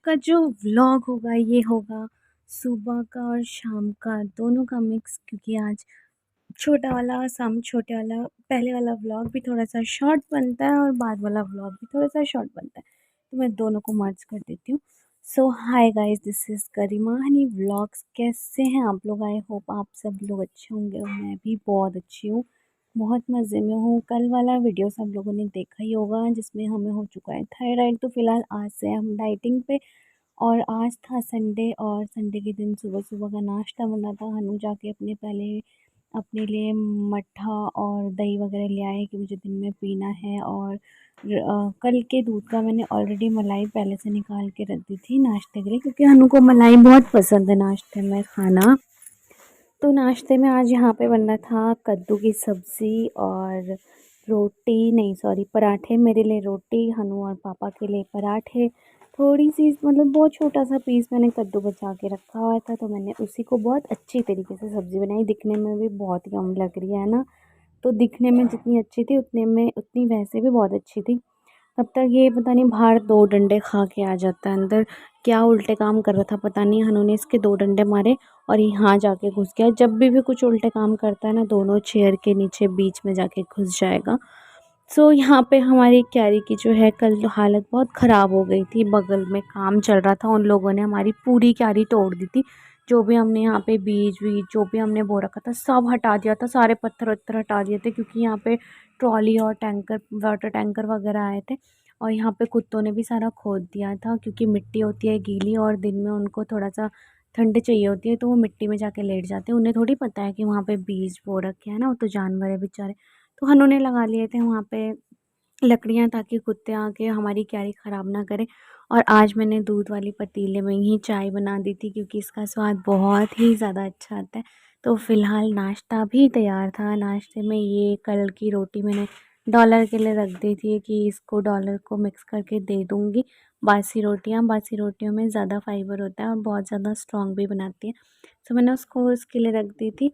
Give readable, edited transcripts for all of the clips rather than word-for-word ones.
का जो व्लॉग होगा ये होगा सुबह का और शाम का दोनों का मिक्स, क्योंकि आज छोटा वाला शाम छोटे वाला पहले वाला व्लॉग भी थोड़ा सा शॉर्ट बनता है और बाद वाला व्लॉग भी थोड़ा सा शॉर्ट बनता है, तो मैं दोनों को मर्ज कर देती हूँ। So hi guys, this is Garima Honey vlogs. कैसे हैं आप लोग? आई होप आप सब लोग अच्छे होंगे और मैं भी बहुत अच्छी हूँ, बहुत मज़े में हूँ। कल वाला वीडियो सब लोगों ने देखा ही होगा जिसमें हमें हो चुका है थायराइड, तो फिलहाल आज से हम डाइटिंग पे। और आज था संडे, और संडे के दिन सुबह सुबह का नाश्ता बना था। हनु जाके पहले अपने लिए मट्ठा और दही वगैरह ले आए कि मुझे दिन में पीना है। और कल के दूध का मैंने ऑलरेडी मलाई पहले से निकाल के रख दी थी नाश्ते के लिए, क्योंकि हनु को मलाई बहुत पसंद है नाश्ते में खाना। तो नाश्ते में आज यहाँ पे बनना था कद्दू की सब्ज़ी और रोटी, नहीं सॉरी पराठे। मेरे लिए रोटी, हनु और पापा के लिए पराठे। थोड़ी सी मतलब बहुत छोटा सा पीस मैंने कद्दू बचा के रखा हुआ था, तो मैंने उसी को बहुत अच्छी तरीके से सब्ज़ी बनाई। दिखने में भी बहुत यम लग रही है ना, तो दिखने में जितनी अच्छी थी उतने में उतनी वैसे भी बहुत अच्छी थी। तब तक ये पता नहीं बाहर 2 डंडे खा के आ जाता है अंदर। क्या उल्टे काम कर रहा था पता नहीं, हनु ने इसके 2 डंडे मारे और यहाँ जाके घुस गया। जब भी कुछ उल्टे काम करता है ना, दोनों चेयर के नीचे बीच में जाके घुस जाएगा। सो यहाँ पे हमारी क्यारी की जो है कल हालत बहुत ख़राब हो गई थी। बगल में काम चल रहा था, उन लोगों ने हमारी पूरी क्यारी तोड़ दी थी। जो भी हमने यहाँ पे बीज वीज जो भी हमने बो रखा था सब हटा दिया था, सारे पत्थर वत्थर हटा दिए थे, क्योंकि यहाँ पे ट्रॉली और टैंकर वाटर टैंकर वगैरह आए थे। और यहाँ पे कुत्तों ने भी सारा खोद दिया था, क्योंकि मिट्टी होती है गीली और दिन में उनको थोड़ा सा ठंड चाहिए होती है, तो वो मिट्टी में जाके लेट जाते हैं। उन्हें थोड़ी पता है कि वहाँ पे बीज बो रखे हैं ना, वो तो जानवर है बेचारे। तो उन्होंने लगा लिए थे वहाँ पे लकड़ियाँ, ताकि कुत्ते आके हमारी क्यारी ख़राब ना करें। और आज मैंने दूध वाली पतीले में ही चाय बना दी थी, क्योंकि इसका स्वाद बहुत ही ज़्यादा अच्छा आता है। तो फ़िलहाल नाश्ता भी तैयार था। नाश्ते में ये कल की रोटी मैंने डॉलर के लिए रख दी थी कि इसको डॉलर को मिक्स करके दे दूँगी। बासी रोटियों में ज़्यादा फाइबर होता है और बहुत ज़्यादा स्ट्रॉन्ग भी बनाती है। तो मैंने उसको उसके लिए रख दी थी।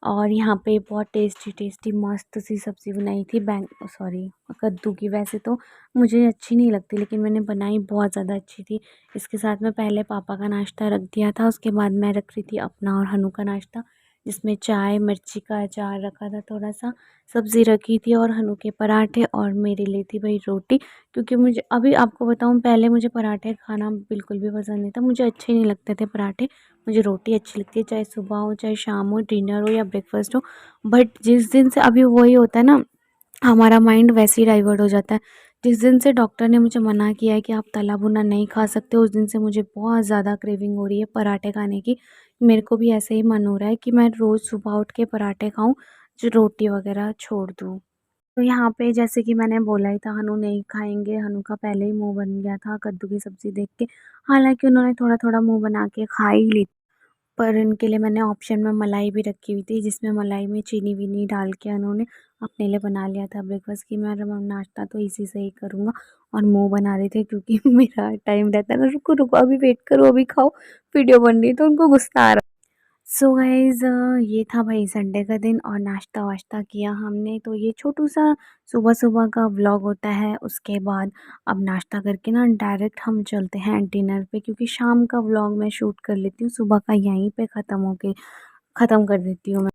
और यहाँ पे बहुत टेस्टी टेस्टी मस्त सी सब्ज़ी बनाई थी सॉरी कद्दू की। वैसे तो मुझे अच्छी नहीं लगती, लेकिन मैंने बनाई बहुत ज़्यादा अच्छी थी। इसके साथ में पहले पापा का नाश्ता रख दिया था, उसके बाद मैं रख रही थी अपना और हनु का नाश्ता, जिसमें चाय मिर्ची का अचार रखा था, थोड़ा सा सब्ज़ी रखी थी और हनु के पराठे, और मेरे लिए थी भाई रोटी। क्योंकि मुझे अभी आपको बताऊँ, पहले मुझे पराठे खाना बिल्कुल भी पसंद नहीं था, मुझे अच्छे नहीं लगते थे पराठे। मुझे रोटी अच्छी लगती है, चाहे सुबह हो चाहे शाम हो, डिनर हो या ब्रेकफास्ट हो। बट जिस दिन से अभी वही होता है ना, हमारा माइंड वैसे ही डाइवर्ट हो जाता है। जिस दिन से डॉक्टर ने मुझे मना किया है कि आप तला भुना नहीं खा सकते, उस दिन से मुझे बहुत ज़्यादा क्रेविंग हो रही है पराठे खाने की। मेरे को भी ऐसे ही मन हो रहा है कि मैं रोज़ सुबह उठ के पराठे खाऊं, जो रोटी वगैरह छोड़ दूं। तो यहाँ पे जैसे कि मैंने बोला ही था, हनु नहीं खाएंगे। हनु का पहले ही मुंह बन गया था कद्दू की सब्ज़ी देख के। हालांकि उन्होंने थोड़ा थोड़ा मुंह बना के खा ही ली, पर इनके लिए मैंने ऑप्शन में मलाई भी रखी हुई थी, जिसमें मलाई में चीनी वीनी डाल के उन्होंने अपने लिए बना लिया था ब्रेकफास्ट की। मैं नाश्ता तो इसी से ही करूँगा। और मुंह बना रहे थे क्योंकि मेरा टाइम रहता है ना, रुको रुको अभी वेट करो अभी खाओ, वीडियो बन रही है, तो उनको गुस्सा आ रहा। सो गाइज़, ये था भाई संडे का दिन, और नाश्ता वाश्ता किया हमने। तो ये छोटू सा सुबह सुबह का व्लॉग होता है। उसके बाद अब नाश्ता करके ना डायरेक्ट हम चलते हैं डिनर पे, क्योंकि शाम का व्लॉग मैं शूट कर लेती हूँ, सुबह का यहीं पे ख़त्म कर देती हूँ मैं।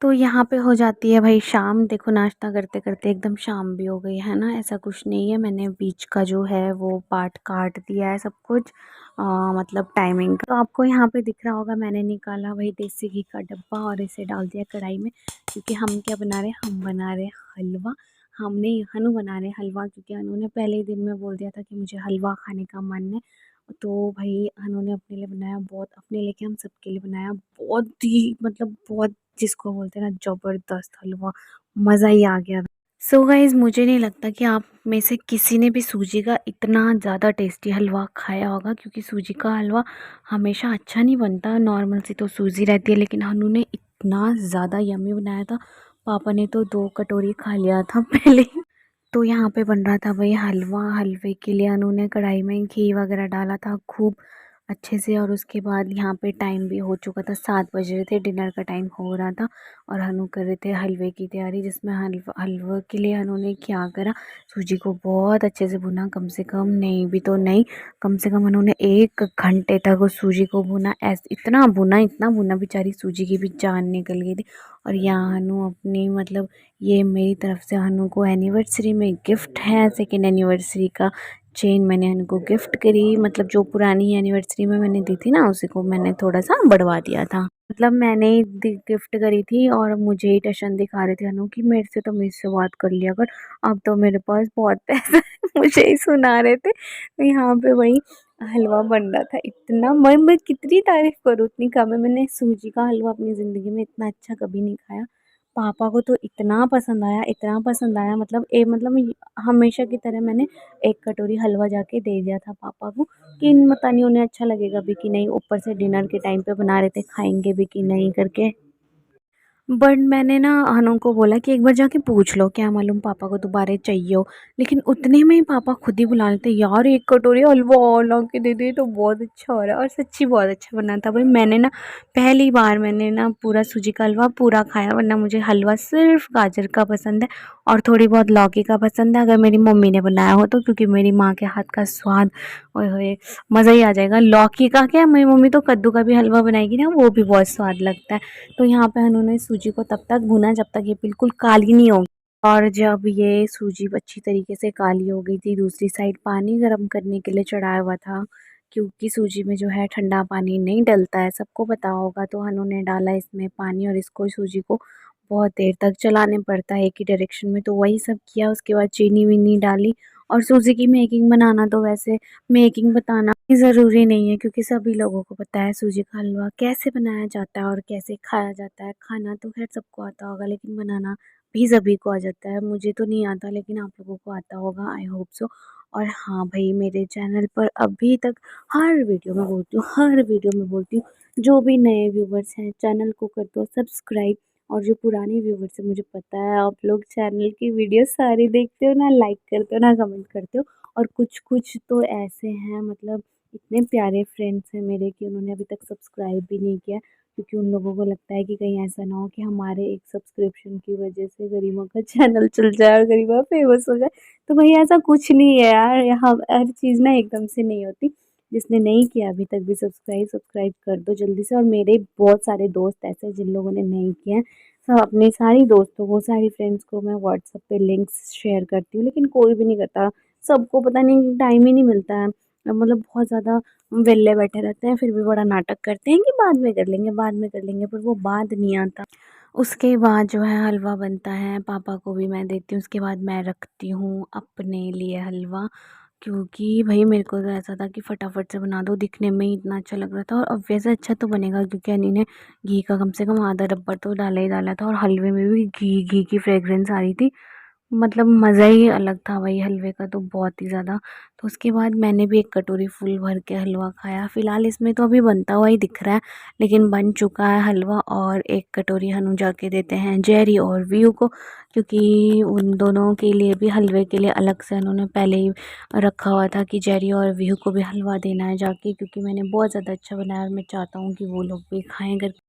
तो यहाँ पे हो जाती है भाई शाम। देखो नाश्ता करते करते एकदम शाम भी हो गई है ना, ऐसा कुछ नहीं है। मैंने बीच का जो है वो पार्ट काट दिया है सब कुछ, मतलब टाइमिंग का। तो आपको यहाँ पे दिख रहा होगा, मैंने निकाला वही देसी घी का डब्बा और इसे डाल दिया कढ़ाई में। क्योंकि हम क्या बना रहे हैं, हम बना रहे हैं हलवा। हमने हनु बना रहे हैं हलवा, क्योंकि हनु ने पहले ही दिन में बोल दिया था कि मुझे हलवा खाने का मन है। तो भाई हनु ने अपने लिए बनाया, बहुत अपने लेके हम सबके लिए बनाया, बहुत ही मतलब बहुत, जिसको बोलते हैं ना ज़बरदस्त हलवा, मज़ा ही आ गया। सो गाइज़, मुझे नहीं लगता कि आप में से किसी ने भी सूजी का इतना ज़्यादा टेस्टी हलवा खाया होगा, क्योंकि सूजी का हलवा हमेशा अच्छा नहीं बनता। नॉर्मल सी तो सूजी रहती है, लेकिन हनु ने इतना ज़्यादा यम्मी बनाया था। पापा ने तो 2 कटोरी खा लिया था पहले ही। तो यहाँ पे बन रहा था भाई हलवा। हलवे के लिए उन्होंने कढ़ाई में घी वगैरह डाला था खूब। अच्छे से। और उसके बाद यहाँ पे टाइम भी हो चुका था, 7 बज रहे थे, डिनर का टाइम हो रहा था। और हनु कर रहे थे हलवे की तैयारी, जिसमें हलवा के लिए हनु ने क्या करा, सूजी को बहुत अच्छे से भुना, कम से कम नहीं भी तो नहीं, कम से कम उन्होंने 1 घंटे तक उस सूजी को भुना। ऐसे इतना भुना बेचारी सूजी की भी जान निकल गई थी। और यहाँ हनु अपनी मतलब ये मेरी तरफ से हनु को एनिवर्सरी में गिफ्ट है, सेकेंड एनिवर्सरी का चेन मैंने इनको गिफ्ट करी। मतलब जो पुरानी एनिवर्सरी में मैंने दी थी ना, उसी को मैंने थोड़ा सा बढ़वा दिया था। मतलब मैंने ही गिफ्ट करी थी और मुझे ही टशन दिखा रहे थे अनु कि मेरे से तो मुझसे बात कर लिया कर, अब तो मेरे पास बहुत पैसा है। मुझे ही सुना रहे थे। तो यहाँ पे वही हलवा बन रहा था, इतना मैं कितनी तारीफ करूँ उतनी कम है। मैंने सूजी का हलवा अपनी ज़िंदगी में इतना अच्छा कभी नहीं खाया। पापा को तो इतना पसंद आया, इतना पसंद आया, मतलब हमेशा की तरह मैंने 1 कटोरी हलवा जाके दे दिया था पापा को कि पता नहीं उन्हें अच्छा लगेगा भी कि नहीं, ऊपर से डिनर के टाइम पे बना रहे थे, खाएंगे भी कि नहीं करके। बट मैंने ना हनु को बोला कि एक बार जाके पूछ लो, क्या मालूम पापा को दोबारा चाहिए हो। लेकिन उतने में ही पापा खुद ही बुला लेते, यार 1 कटोरी हलवा और ला के दे दे तो बहुत अच्छा हो रहा है। और सच्ची बहुत अच्छा बना था भाई। मैंने ना पहली बार मैंने ना पूरा सूजी का हलवा पूरा खाया, वरना मुझे हलवा सिर्फ गाजर का पसंद है और थोड़ी बहुत लौकी का पसंद है, अगर मेरी मम्मी ने बनाया हो तो। क्योंकि मेरी माँ के हाथ का स्वाद, ओए होए, मज़ा ही आ जाएगा। लौकी का क्या, मेरी मम्मी तो कद्दू का भी हलवा बनाएगी ना, वो भी बहुत स्वाद लगता है। तो यहाँ पे उन्होंने सूजी को तब तक भुना जब तक ये बिल्कुल काली नहीं होगी। और जब ये सूजी अच्छी तरीके से काली हो गई थी, दूसरी साइड पानी गर्म करने के लिए चढ़ाया हुआ था। क्योंकि सूजी में जो है ठंडा पानी नहीं डलता है, सबको पता होगा। तो हनु ने डाला इसमें पानी और इसको सूजी को बहुत देर तक चलाने पड़ता है एक ही डायरेक्शन में। तो वही सब किया, उसके बाद चीनी वीनी डाली। और सूजी की मेकिंग बनाना तो वैसे मेकिंग बताना ज़रूरी नहीं है, क्योंकि सभी लोगों को पता है सूजी का हलवा कैसे बनाया जाता है और कैसे खाया जाता है। खाना तो खैर सबको आता होगा, लेकिन बनाना भी सभी को आ जाता है। मुझे तो नहीं आता, लेकिन आप लोगों को आता होगा, आई होप सो। और हाँ भाई, मेरे चैनल पर अभी तक हर वीडियो में बोलती हूँ, हर वीडियो में बोलती हूँ, जो भी नए व्यूवर्स हैं चैनल को कर दो सब्सक्राइब। और जो पुराने व्यूवर्स हैं, मुझे पता है आप लोग चैनल की वीडियो सारी देखते हो ना, लाइक करते हो ना, कमेंट करते हो। और कुछ कुछ तो ऐसे हैं, मतलब इतने प्यारे फ्रेंड्स हैं मेरे कि उन्होंने अभी तक सब्सक्राइब भी नहीं किया। क्योंकि उन लोगों को लगता है कि कहीं ऐसा ना हो कि हमारे एक सब्सक्रिप्शन की वजह से गरिमा का चैनल चल जाए और गरिमा फेमस हो जाए। तो भाई ऐसा कुछ नहीं है यार, यहाँ हर चीज़ ना एकदम से नहीं होती। जिसने नहीं किया अभी तक भी सब्सक्राइब, सब्सक्राइब कर दो जल्दी से। और मेरे बहुत सारे दोस्त ऐसे हैं जिन लोगों ने नहीं किया है। सब अपने सारी दोस्तों को, सारी फ्रेंड्स को मैं व्हाट्सएप पे लिंक्स शेयर करती हूँ, लेकिन कोई भी नहीं करता। सबको पता नहीं टाइम ही नहीं मिलता है। मतलब बहुत ज़्यादा वेले बैठे रहते हैं, फिर भी बड़ा नाटक करते हैं कि बाद में कर लेंगे, बाद में कर लेंगे, पर वो बाद नहीं आता। उसके बाद जो है हलवा बनता है, पापा को भी मैं देती हूँ, उसके बाद मैं रखती हूँ अपने लिए हलवा। क्योंकि भाई मेरे को तो ऐसा था कि फटाफट से बना दो, दिखने में ही इतना अच्छा लग रहा था। और अब वैसे अच्छा तो बनेगा, क्योंकि अनी ने घी का कम से कम आधा डब्बा तो डाला ही डाला था, और हलवे में भी घी घी की फ्रेग्रेंस आ रही थी। मतलब मज़ा ही अलग था भाई हलवे का, तो बहुत ही ज़्यादा। तो उसके बाद मैंने भी 1 कटोरी फुल भर के हलवा खाया। फ़िलहाल इसमें तो अभी बनता हुआ ही दिख रहा है, लेकिन बन चुका है हलवा। और 1 कटोरी हनु जाके देते हैं जेरी और व्यू को, क्योंकि उन दोनों के लिए भी हलवे के लिए अलग से उन्होंने पहले ही रखा हुआ था कि जेरी और व्यू को भी हलवा देना है जाके। क्योंकि मैंने बहुत ज़्यादा अच्छा बनाया और मैं चाहता हूँ कि वो लोग भी खाएँ करके।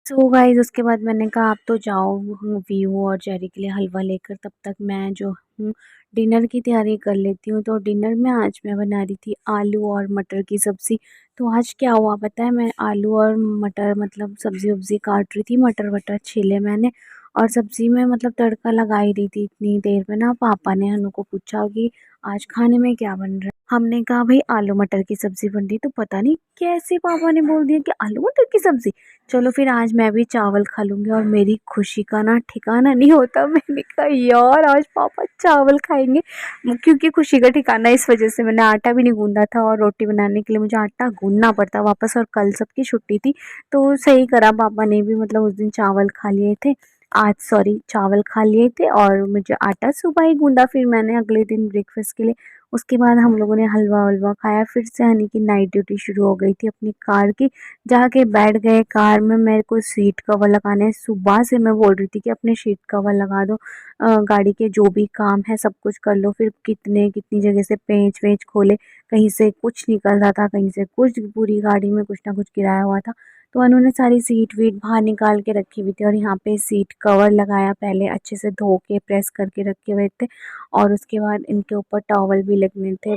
सो गाइस, उसके बाद मैंने कहा आप तो जाओ वीवो और जेरी के लिए हलवा लेकर, तब तक मैं जो हूँ डिनर की तैयारी कर लेती हूँ। तो डिनर में आज मैं बना रही थी आलू और मटर की सब्ज़ी। तो आज क्या हुआ पता है, मैं आलू और मटर मतलब सब्ज़ी वब्ज़ी काट रही थी, मटर वटर छीले मैंने। और सब्ज़ी में मतलब तड़का लगा ही रही थी, इतनी देर में ना पापा ने हनु को पूछा कि आज खाने में क्या बन रहा है। हमने कहा भाई आलू मटर की सब्ज़ी बन रही। तो पता नहीं कैसे पापा ने बोल दिया कि आलू मटर की सब्ज़ी, चलो फिर आज मैं भी चावल खा लूँगी। और मेरी खुशी का ना ठिकाना नहीं होता। मैंने कहा यार आज पापा चावल खाएंगे। क्योंकि खुशी का ठिकाना इस वजह से मैंने आटा भी नहीं गूंदा था, और रोटी बनाने के लिए मुझे आटा गूंदना पड़ता वापस, और कल सबकी छुट्टी थी। तो सही करा पापा ने भी, मतलब उस दिन चावल खा लिए थे। आज सॉरी चावल खा लिए थे और मुझे आटा सुबह ही गूँदा फिर मैंने अगले दिन ब्रेकफ़ास्ट के लिए। उसके बाद हम लोगों ने हलवा-वलवा खाया, फिर से हनी की नाइट ड्यूटी शुरू हो गई थी अपनी कार की। जाके बैठ गए कार में, मेरे को सीट कवर लगाने हैं। सुबह से मैं बोल रही थी कि अपने सीट कवर लगा दो, गाड़ी के जो भी काम है सब कुछ कर लो। फिर कितनी जगह से पेंच-वेंच खोले, कहीं से कुछ निकल रहा था, कहीं से कुछ, पूरी गाड़ी में कुछ ना कुछ गिराया हुआ था। तो उन्होंने सारी सीट-वीट बाहर निकाल के रखी हुई थी और यहाँ पे सीट कवर लगाया, पहले अच्छे से धो के प्रेस करके रखे हुए थे और उसके बाद इनके ऊपर टॉवल भी लगने थे।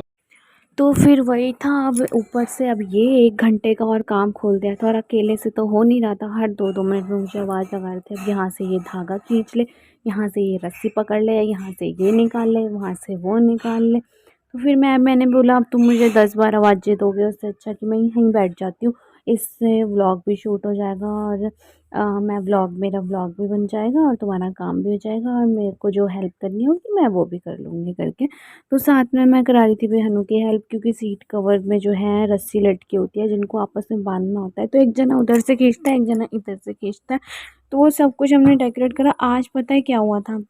तो फिर वही था, अब ऊपर से अब ये 1 घंटे का और काम खोल दिया था और अकेले से तो हो नहीं रहा था, हर 2-2 मिनट में मुझे आवाज़ लगा रहे थे, अब यहाँ से ये धागा खींच ले, यहाँ से ये रस्सी पकड़ ले, यहाँ से ये निकाल ले, वहाँ से वो निकाल ले। तो फिर मैंने बोला अब तुम मुझे 10 बार आवाज़ें दोगे, उससे अच्छा कि मैं यहीं बैठ जाती हूँ। इससे व्लॉग भी शूट हो जाएगा और मेरा व्लॉग भी बन जाएगा और तुम्हारा काम भी हो जाएगा और मेरे को जो हेल्प करनी होगी मैं वो भी कर लूँगी करके। तो साथ में मैं करा रही थी बेहनों की हेल्प, क्योंकि सीट कवर में जो है रस्सी लटकी होती है जिनको आपस में बांधना होता है, तो एक जना उधर से खींचता है, एक जना इधर से खींचता है। तो वो सब कुछ हमने डेकोरेट करा। आज पता है क्या हुआ था?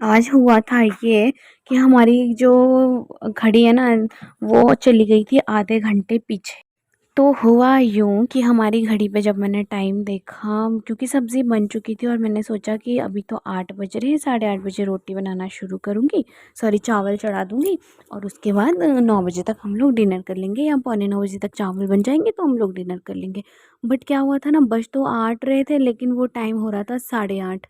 आज हुआ था ये कि हमारी जो घड़ी है ना, वो चली गई थी आधे घंटे पीछे। तो हुआ यूँ कि हमारी घड़ी पे जब मैंने टाइम देखा, क्योंकि सब्ज़ी बन चुकी थी और मैंने सोचा कि अभी तो 8 बज रहे हैं, 8:30 बजे रोटी बनाना शुरू करूँगी, सॉरी चावल चढ़ा दूँगी और उसके बाद 9 बजे तक हम लोग डिनर कर लेंगे या पौने 9 बजे तक चावल बन जाएंगे तो हम लोग डिनर कर लेंगे। बट क्या हुआ था ना, बज तो 8 रहे थे लेकिन वो टाइम हो रहा था 8:30।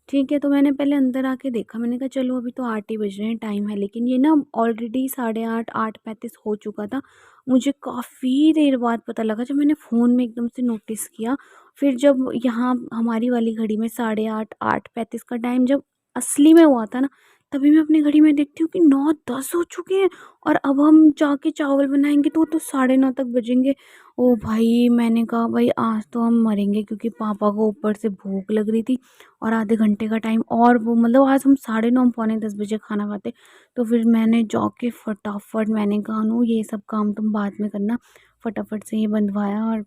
ठीक है, तो मैंने पहले अंदर आके देखा, मैंने कहा चलो अभी तो 8 ही बज रहे हैं, टाइम है, लेकिन ये ना ऑलरेडी 8:30, 8:35 हो चुका था। मुझे काफ़ी देर बाद पता लगा जब मैंने फ़ोन में एकदम से नोटिस किया। फिर जब यहाँ हमारी वाली घड़ी में 8:30, 8:35 का टाइम जब असली में हुआ था ना, तभी मैं अपनी घड़ी में देखती हूँ कि 9:10 हो चुके हैं और अब हम जाके चावल बनाएँगे तो वो तो 9:30 तक बजेंगे। ओ भाई! मैंने कहा भाई आज तो हम मरेंगे, क्योंकि पापा को ऊपर से भूख लग रही थी और आधे घंटे का टाइम और वो मतलब आज हम 9:30 पौने 10 बजे खाना खाते। तो फिर मैंने जाके फटाफट मैंने कहा अनु ये सब काम तुम बाद में करना, फटाफट से ये बंधवाया और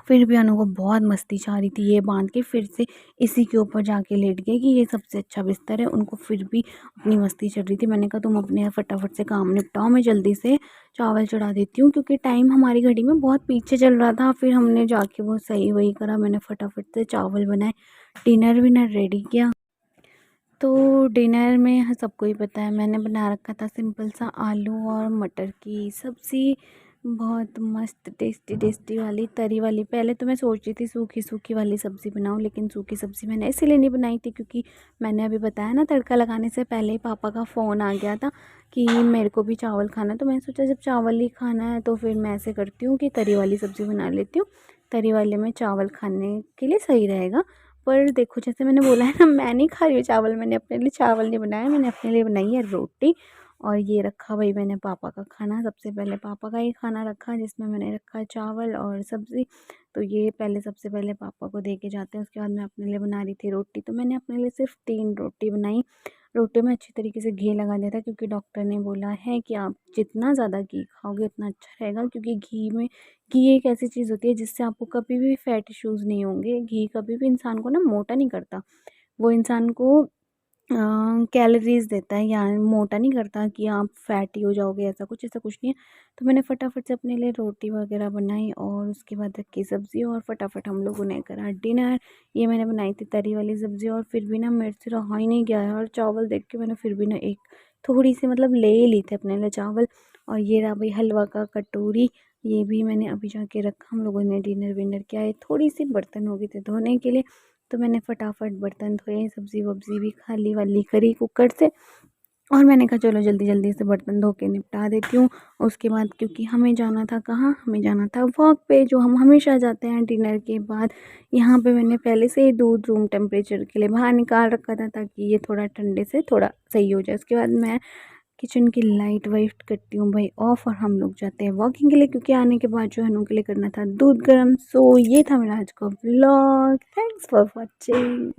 फिर भी अनु को बहुत मस्ती छा रही थी, ये बांध के फिर से इसी के ऊपर जाके लेट गए कि ये सबसे अच्छा बिस्तर है। उनको फिर भी अपनी मस्ती चल रही थी। मैंने कहा तुम अपने फटाफट से काम निपटाओ, मैं जल्दी से चावल चढ़ा देती हूँ, क्योंकि टाइम हमारी घड़ी में बहुत पीछे चल रहा था। फिर हमने जाके वो सही वही करा, मैंने फटाफट से चावल बनाए, डिनर विनर रेडी किया। तो डिनर में सबको ही पता है मैंने बना रखा था सिंपल सा आलू और मटर की सब्ज़ी, बहुत मस्त टेस्टी टेस्टी वाली तरी वाली। पहले तो मैं सोच रही थी सूखी सूखी वाली सब्ज़ी बनाऊं, लेकिन सूखी सब्ज़ी मैंने इसीलिए नहीं बनाई थी क्योंकि मैंने अभी बताया ना तड़का लगाने से पहले ही पापा का फ़ोन आ गया था कि मेरे को भी चावल खाना है। तो मैंने सोचा जब चावल ही खाना है तो फिर मैं ऐसे करती हूँ कि तरी वाली सब्ज़ी बना लेती हूँ, तरी वाले में चावल खाने के लिए सही रहेगा। पर देखो जैसे मैंने बोला है ना, मैं नहीं खा रही हूँ चावल, मैंने अपने लिए चावल नहीं बनाया, मैंने अपने लिए बनाई है रोटी। और ये रखा भाई मैंने पापा का खाना, सबसे पहले पापा का ही खाना रखा जिसमें मैंने रखा चावल और सब्ज़ी। तो ये पहले सबसे पहले पापा को दे के जाते हैं, उसके बाद मैं अपने लिए बना रही थी रोटी। तो मैंने अपने लिए सिर्फ 3 रोटी बनाई। रोटी में अच्छी तरीके से घी लगा दिया था, क्योंकि डॉक्टर ने बोला है कि आप जितना ज़्यादा घी खाओगे उतना अच्छा रहेगा, क्योंकि घी एक ऐसी चीज़ होती है जिससे आपको कभी भी फैट इश्यूज़ नहीं होंगे। घी कभी भी इंसान को ना मोटा नहीं करता, वो इंसान को कैलोरीज़ देता है, या मोटा नहीं करता कि आप फैटी हो जाओगे, ऐसा कुछ नहीं है। तो मैंने फटाफट से अपने लिए रोटी वगैरह बनाई और उसके बाद रखी सब्ज़ी और फटाफट हम लोगों ने करा डिनर। ये मैंने बनाई थी तरी वाली सब्ज़ी और फिर भी ना मेरे से रहा ही नहीं गया है, और चावल देख के मैंने फिर भी ना एक थोड़ी सी मतलब ले ही ली थी अपने लिए चावल। और ये रहा भाई हलवा का कटोरी, ये भी मैंने अभी जाके रखा। हम लोगों ने डिनर विनर किया है, थोड़ी सी बर्तन हो गए थे धोने के लिए, तो मैंने फटाफट बर्तन धोए, सब्ज़ी वब्ज़ी भी खाली वाली करी कुकर से। और मैंने कहा चलो जल्दी जल्दी से बर्तन धो के निपटा देती हूँ। उसके बाद क्योंकि हमें जाना था कहाँ, हमें जाना था वॉक पे, जो हम हमेशा जाते हैं डिनर के बाद। यहाँ पे मैंने पहले से ही दूध रूम टेम्परेचर के लिए बाहर निकाल रखा था, ताकि ये थोड़ा ठंडे से थोड़ा सही हो जाए। उसके बाद मैं किचन की लाइट वाइट करती हूँ भाई ऑफ, और हम लोग जाते हैं वॉकिंग के लिए, क्योंकि आने के बाद जो है उनके लिए करना था दूध गर्म। सो ये था मेरा आज का व्लॉग। Thanks for watching.